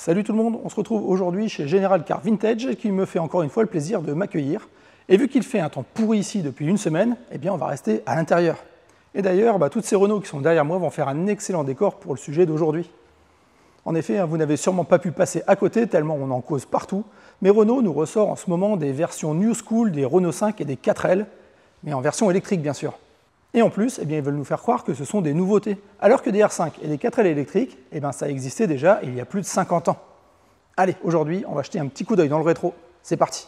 Salut tout le monde, on se retrouve aujourd'hui chez General Car Vintage qui me fait encore une fois le plaisir de m'accueillir. Et vu qu'il fait un temps pourri ici depuis une semaine, eh bien on va rester à l'intérieur. Et d'ailleurs, toutes ces Renault qui sont derrière moi vont faire un excellent décor pour le sujet d'aujourd'hui. En effet, vous n'avez sûrement pas pu passer à côté tellement on en cause partout, mais Renault nous ressort en ce moment des versions New School des Renault 5 et des 4L, mais en version électrique bien sûr. Et en plus, ils veulent nous faire croire que ce sont des nouveautés, alors que des R5 et des 4L électriques, ça existait déjà il y a plus de 50 ans. Allez, aujourd'hui, on va jeter un petit coup d'œil dans le rétro. C'est parti!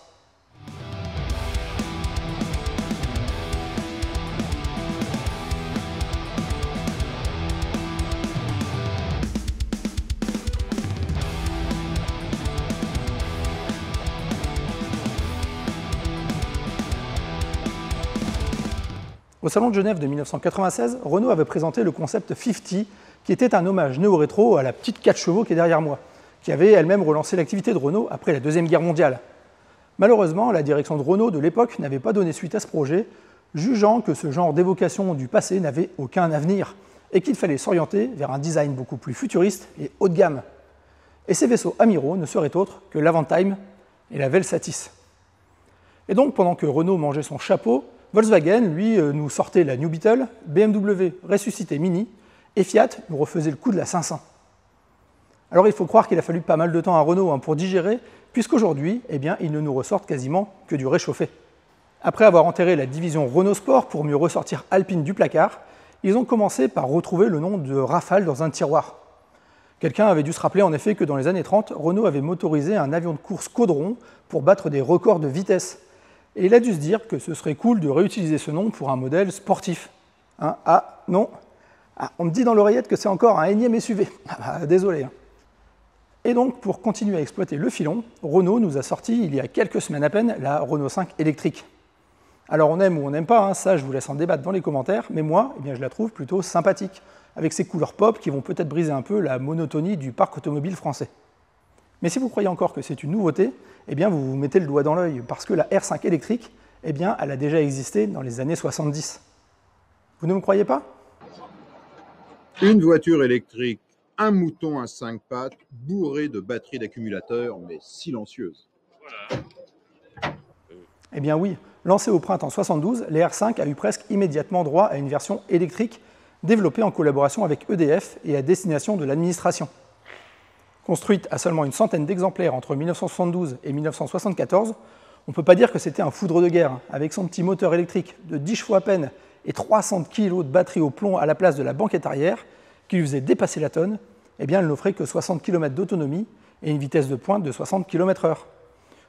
Au Salon de Genève de 1996, Renault avait présenté le concept 50, qui était un hommage néo-rétro à la petite 4 chevaux qui est derrière moi, qui avait elle-même relancé l'activité de Renault après la Deuxième Guerre mondiale. Malheureusement, la direction de Renault de l'époque n'avait pas donné suite à ce projet, jugeant que ce genre d'évocation du passé n'avait aucun avenir, et qu'il fallait s'orienter vers un design beaucoup plus futuriste et haut de gamme. Et ces vaisseaux amiraux ne seraient autres que l'Avantime et la Velsatis. Et donc, pendant que Renault mangeait son chapeau, Volkswagen, lui, nous sortait la New Beetle, BMW ressuscitait Mini, et Fiat nous refaisait le coup de la 500. Alors il faut croire qu'il a fallu pas mal de temps à Renault pour digérer, puisqu'aujourd'hui, ils ne nous ressortent quasiment que du réchauffé. Après avoir enterré la division Renault Sport pour mieux ressortir Alpine du placard, ils ont commencé par retrouver le nom de Rafale dans un tiroir. Quelqu'un avait dû se rappeler en effet que dans les années 30, Renault avait motorisé un avion de course Caudron pour battre des records de vitesse. Et il a dû se dire que ce serait cool de réutiliser ce nom pour un modèle sportif. Non. On me dit dans l'oreillette que c'est encore un énième SUV. Désolé. Et donc, pour continuer à exploiter le filon, Renault nous a sorti, il y a quelques semaines à peine, la Renault 5 électrique. Alors on aime ou on n'aime pas, ça je vous laisse en débattre dans les commentaires, mais moi, je la trouve plutôt sympathique, avec ses couleurs pop qui vont peut-être briser un peu la monotonie du parc automobile français. Mais si vous croyez encore que c'est une nouveauté, vous vous mettez le doigt dans l'œil, parce que la R5 électrique, elle a déjà existé dans les années 70. Vous ne me croyez pas? Une voiture électrique, un mouton à 5 pattes, bourré de batteries d'accumulateurs, mais silencieuse. Oui, lancée au printemps 72, les R5 a eu presque immédiatement droit à une version électrique développée en collaboration avec EDF et à destination de l'administration. Construite à seulement une centaine d'exemplaires entre 1972 et 1974, on ne peut pas dire que c'était un foudre de guerre. Avec son petit moteur électrique de 10 chevaux à peine et 300 kg de batterie au plomb à la place de la banquette arrière, qui lui faisait dépasser la tonne, elle n'offrait que 60 km d'autonomie et une vitesse de pointe de 60 km/h.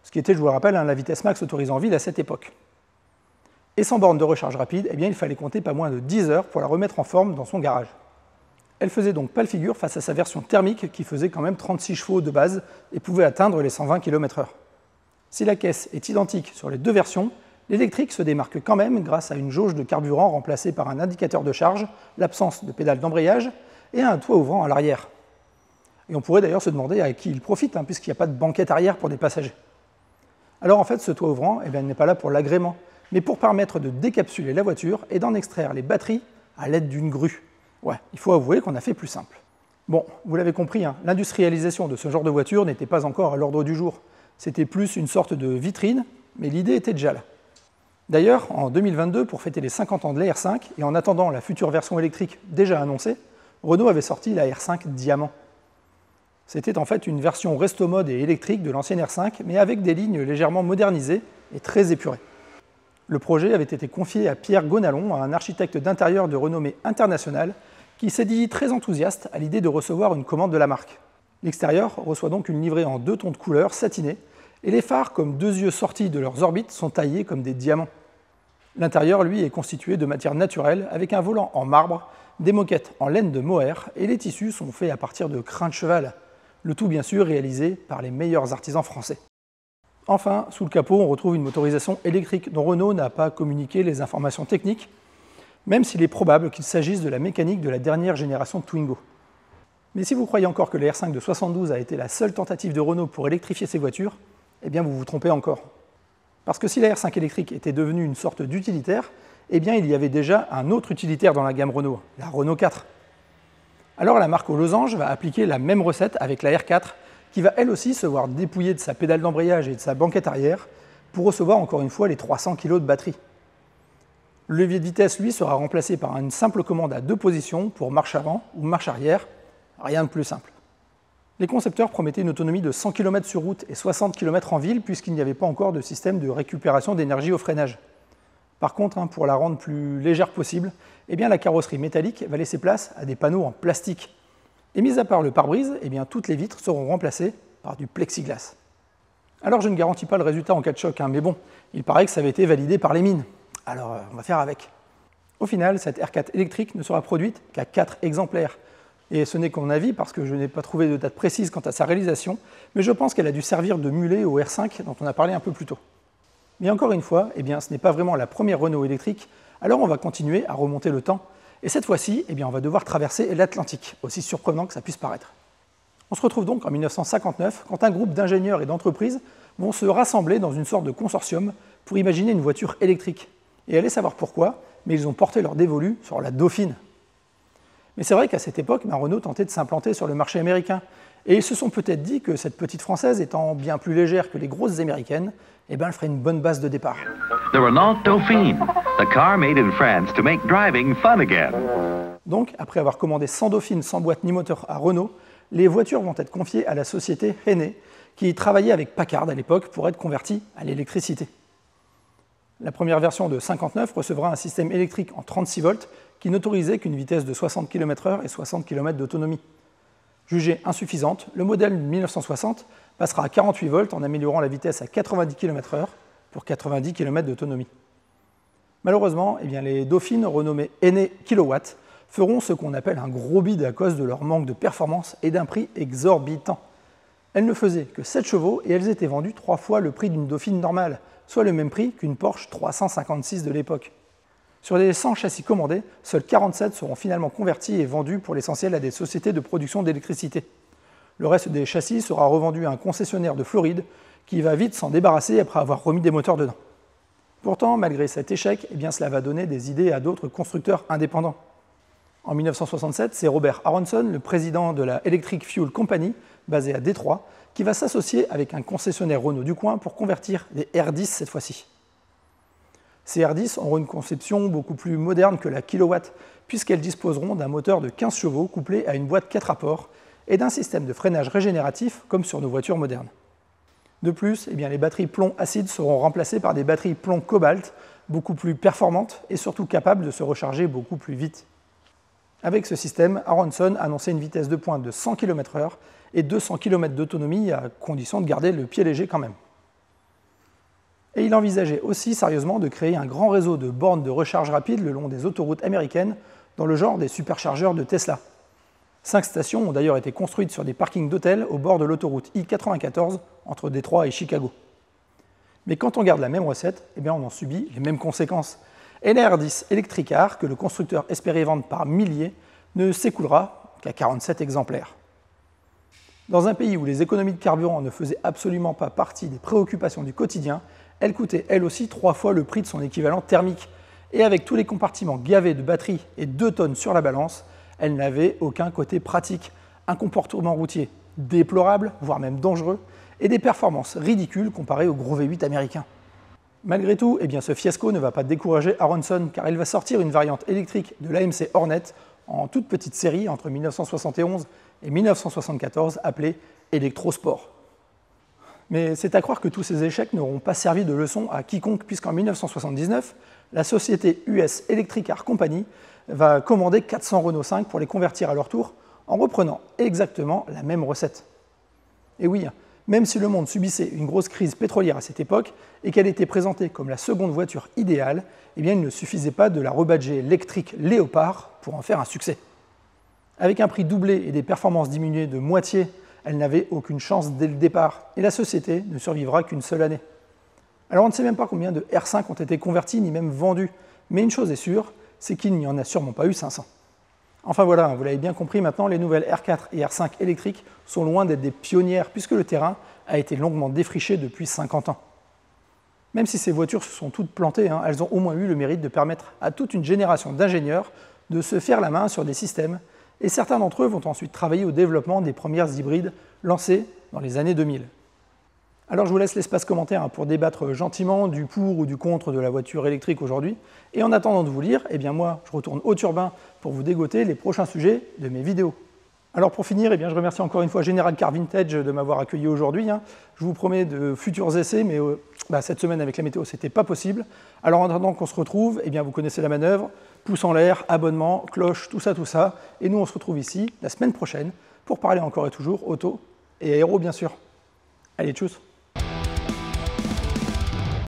Ce qui était, je vous le rappelle, la vitesse max autorisée en ville à cette époque. Et sans borne de recharge rapide, il fallait compter pas moins de 10 heures pour la remettre en forme dans son garage. Elle faisait donc pas le figure face à sa version thermique qui faisait quand même 36 chevaux de base et pouvait atteindre les 120 km/h. Si la caisse est identique sur les deux versions, l'électrique se démarque quand même grâce à une jauge de carburant remplacée par un indicateur de charge, l'absence de pédale d'embrayage et un toit ouvrant à l'arrière. Et on pourrait d'ailleurs se demander à qui il profite, puisqu'il n'y a pas de banquette arrière pour des passagers. Alors en fait, ce toit ouvrant n'est pas là pour l'agrément, mais pour permettre de décapsuler la voiture et d'en extraire les batteries à l'aide d'une grue. Ouais, il faut avouer qu'on a fait plus simple. Bon, vous l'avez compris, l'industrialisation de ce genre de voiture n'était pas encore à l'ordre du jour. C'était plus une sorte de vitrine, mais l'idée était déjà là. D'ailleurs, en 2022, pour fêter les 50 ans de la R5, et en attendant la future version électrique déjà annoncée, Renault avait sorti la R5 Diamant. C'était en fait une version resto-mode et électrique de l'ancienne R5, mais avec des lignes légèrement modernisées et très épurées. Le projet avait été confié à Pierre Gonalon, un architecte d'intérieur de renommée internationale, qui s'est dit très enthousiaste à l'idée de recevoir une commande de la marque. L'extérieur reçoit donc une livrée en 2 tons de couleur satinés, et les phares, comme 2 yeux sortis de leurs orbites, sont taillés comme des diamants. L'intérieur, lui, est constitué de matière naturelle, avec un volant en marbre, des moquettes en laine de mohair, et les tissus sont faits à partir de crins de cheval. Le tout, bien sûr, réalisé par les meilleurs artisans français. Enfin, sous le capot, on retrouve une motorisation électrique dont Renault n'a pas communiqué les informations techniques, même s'il est probable qu'il s'agisse de la mécanique de la dernière génération de Twingo. Mais si vous croyez encore que la R5 de 72 a été la seule tentative de Renault pour électrifier ses voitures, vous vous trompez encore. Parce que si la R5 électrique était devenue une sorte d'utilitaire, il y avait déjà un autre utilitaire dans la gamme Renault, la Renault 4. Alors la marque aux losanges va appliquer la même recette avec la R4, qui va elle aussi se voir dépouillée de sa pédale d'embrayage et de sa banquette arrière pour recevoir encore une fois les 300 kg de batterie. Le levier de vitesse, lui, sera remplacé par une simple commande à 2 positions pour marche avant ou marche arrière, rien de plus simple. Les concepteurs promettaient une autonomie de 100 km sur route et 60 km en ville puisqu'il n'y avait pas encore de système de récupération d'énergie au freinage. Par contre, pour la rendre plus légère possible, la carrosserie métallique va laisser place à des panneaux en plastique. Et mis à part le pare-brise, toutes les vitres seront remplacées par du plexiglas. Alors je ne garantis pas le résultat en cas de choc, mais bon, il paraît que ça avait été validé par les mines. Alors on va faire avec. Au final, cette R4 électrique ne sera produite qu'à 4 exemplaires. Et ce n'est qu'à mon avis, parce que je n'ai pas trouvé de date précise quant à sa réalisation, mais je pense qu'elle a dû servir de mulet au R5 dont on a parlé un peu plus tôt. Mais encore une fois, ce n'est pas vraiment la première Renault électrique, alors on va continuer à remonter le temps, et cette fois-ci, on va devoir traverser l'Atlantique, aussi surprenant que ça puisse paraître. On se retrouve donc en 1959, quand un groupe d'ingénieurs et d'entreprises vont se rassembler dans une sorte de consortium pour imaginer une voiture électrique. Et allez savoir pourquoi, mais ils ont porté leur dévolu sur la Dauphine. Mais c'est vrai qu'à cette époque, Renault tentait de s'implanter sur le marché américain, et ils se sont peut-être dit que cette petite française étant bien plus légère que les grosses américaines, elle ferait une bonne base de départ. The Renault Dauphine, the car made in France to make driving fun again. Donc, après avoir commandé 100 Dauphines sans boîte ni moteur à Renault, les voitures vont être confiées à la société Henney, qui travaillait avec Packard à l'époque pour être convertie à l'électricité. La première version de 59 recevra un système électrique en 36 volts qui n'autorisait qu'une vitesse de 60 km/h et 60 km d'autonomie. Jugée insuffisante, le modèle 1960 passera à 48 volts en améliorant la vitesse à 90 km/h pour 90 km d'autonomie. Malheureusement, les Dauphines, renommées Henney Kilowatt, feront ce qu'on appelle un gros bide à cause de leur manque de performance et d'un prix exorbitant. Elles ne faisaient que 7 chevaux et elles étaient vendues 3 fois le prix d'une Dauphine normale, soit le même prix qu'une Porsche 356 de l'époque. Sur les 100 châssis commandés, seuls 47 seront finalement convertis et vendus pour l'essentiel à des sociétés de production d'électricité. Le reste des châssis sera revendu à un concessionnaire de Floride qui va vite s'en débarrasser après avoir remis des moteurs dedans. Pourtant, malgré cet échec, cela va donner des idées à d'autres constructeurs indépendants. En 1967, c'est Robert Aronson, le président de la Electric Fuel Company, basée à Détroit, qui va s'associer avec un concessionnaire Renault du coin pour convertir les R10 cette fois-ci. Ces R10 auront une conception beaucoup plus moderne que la Kilowatt, puisqu'elles disposeront d'un moteur de 15 chevaux couplé à une boîte 4 rapports et d'un système de freinage régénératif comme sur nos voitures modernes. De plus, les batteries plomb-acide seront remplacées par des batteries plomb-cobalt, beaucoup plus performantes et surtout capables de se recharger beaucoup plus vite. Avec ce système, Aronson annonçait une vitesse de pointe de 100 km/h et 200 km d'autonomie à condition de garder le pied léger quand même. Et il envisageait aussi sérieusement de créer un grand réseau de bornes de recharge rapide le long des autoroutes américaines dans le genre des superchargeurs de Tesla. 5 stations ont d'ailleurs été construites sur des parkings d'hôtels au bord de l'autoroute I-94 entre Détroit et Chicago. Mais quand on garde la même recette, on en subit les mêmes conséquences. Et la R10 Electric Car, que le constructeur espérait vendre par milliers, ne s'écoulera qu'à 47 exemplaires. Dans un pays où les économies de carburant ne faisaient absolument pas partie des préoccupations du quotidien, elle coûtait elle aussi 3 fois le prix de son équivalent thermique. Et avec tous les compartiments gavés de batteries et 2 tonnes sur la balance, elle n'avait aucun côté pratique, un comportement routier déplorable, voire même dangereux, et des performances ridicules comparées au gros V8 américain. Malgré tout, ce fiasco ne va pas décourager Aronson, car il va sortir une variante électrique de l'AMC Hornet en toute petite série entre 1971 et 1974, appelée Electrosport. Mais c'est à croire que tous ces échecs n'auront pas servi de leçon à quiconque, puisqu'en 1979, la société US Electric Car Company va commander 400 Renault 5 pour les convertir à leur tour, en reprenant exactement la même recette. Et oui, même si le monde subissait une grosse crise pétrolière à cette époque et qu'elle était présentée comme la seconde voiture idéale, il ne suffisait pas de la rebadger électrique Léopard pour en faire un succès. Avec un prix doublé et des performances diminuées de moitié, elle n'avait aucune chance dès le départ, et la société ne survivra qu'une seule année. Alors on ne sait même pas combien de R5 ont été convertis ni même vendus, mais une chose est sûre, c'est qu'il n'y en a sûrement pas eu 500. Enfin voilà, vous l'avez bien compris maintenant, les nouvelles R4 et R5 électriques sont loin d'être des pionnières puisque le terrain a été longuement défriché depuis 50 ans. Même si ces voitures se sont toutes plantées, elles ont au moins eu le mérite de permettre à toute une génération d'ingénieurs de se faire la main sur des systèmes, et certains d'entre eux vont ensuite travailler au développement des premières hybrides lancées dans les années 2000. Alors je vous laisse l'espace commentaire pour débattre gentiment du pour ou du contre de la voiture électrique aujourd'hui. Et en attendant de vous lire, eh bien moi je retourne au turbin pour vous dégoter les prochains sujets de mes vidéos. Alors pour finir, eh bien, je remercie encore une fois General Car Vintage de m'avoir accueilli aujourd'hui. Je vous promets de futurs essais, mais cette semaine avec la météo, c'était pas possible. Alors en attendant qu'on se retrouve, eh bien, vous connaissez la manœuvre, pouce en l'air, abonnement, cloche, tout ça. Et nous, on se retrouve ici la semaine prochaine pour parler encore et toujours auto et aéro, bien sûr. Allez, tchuss!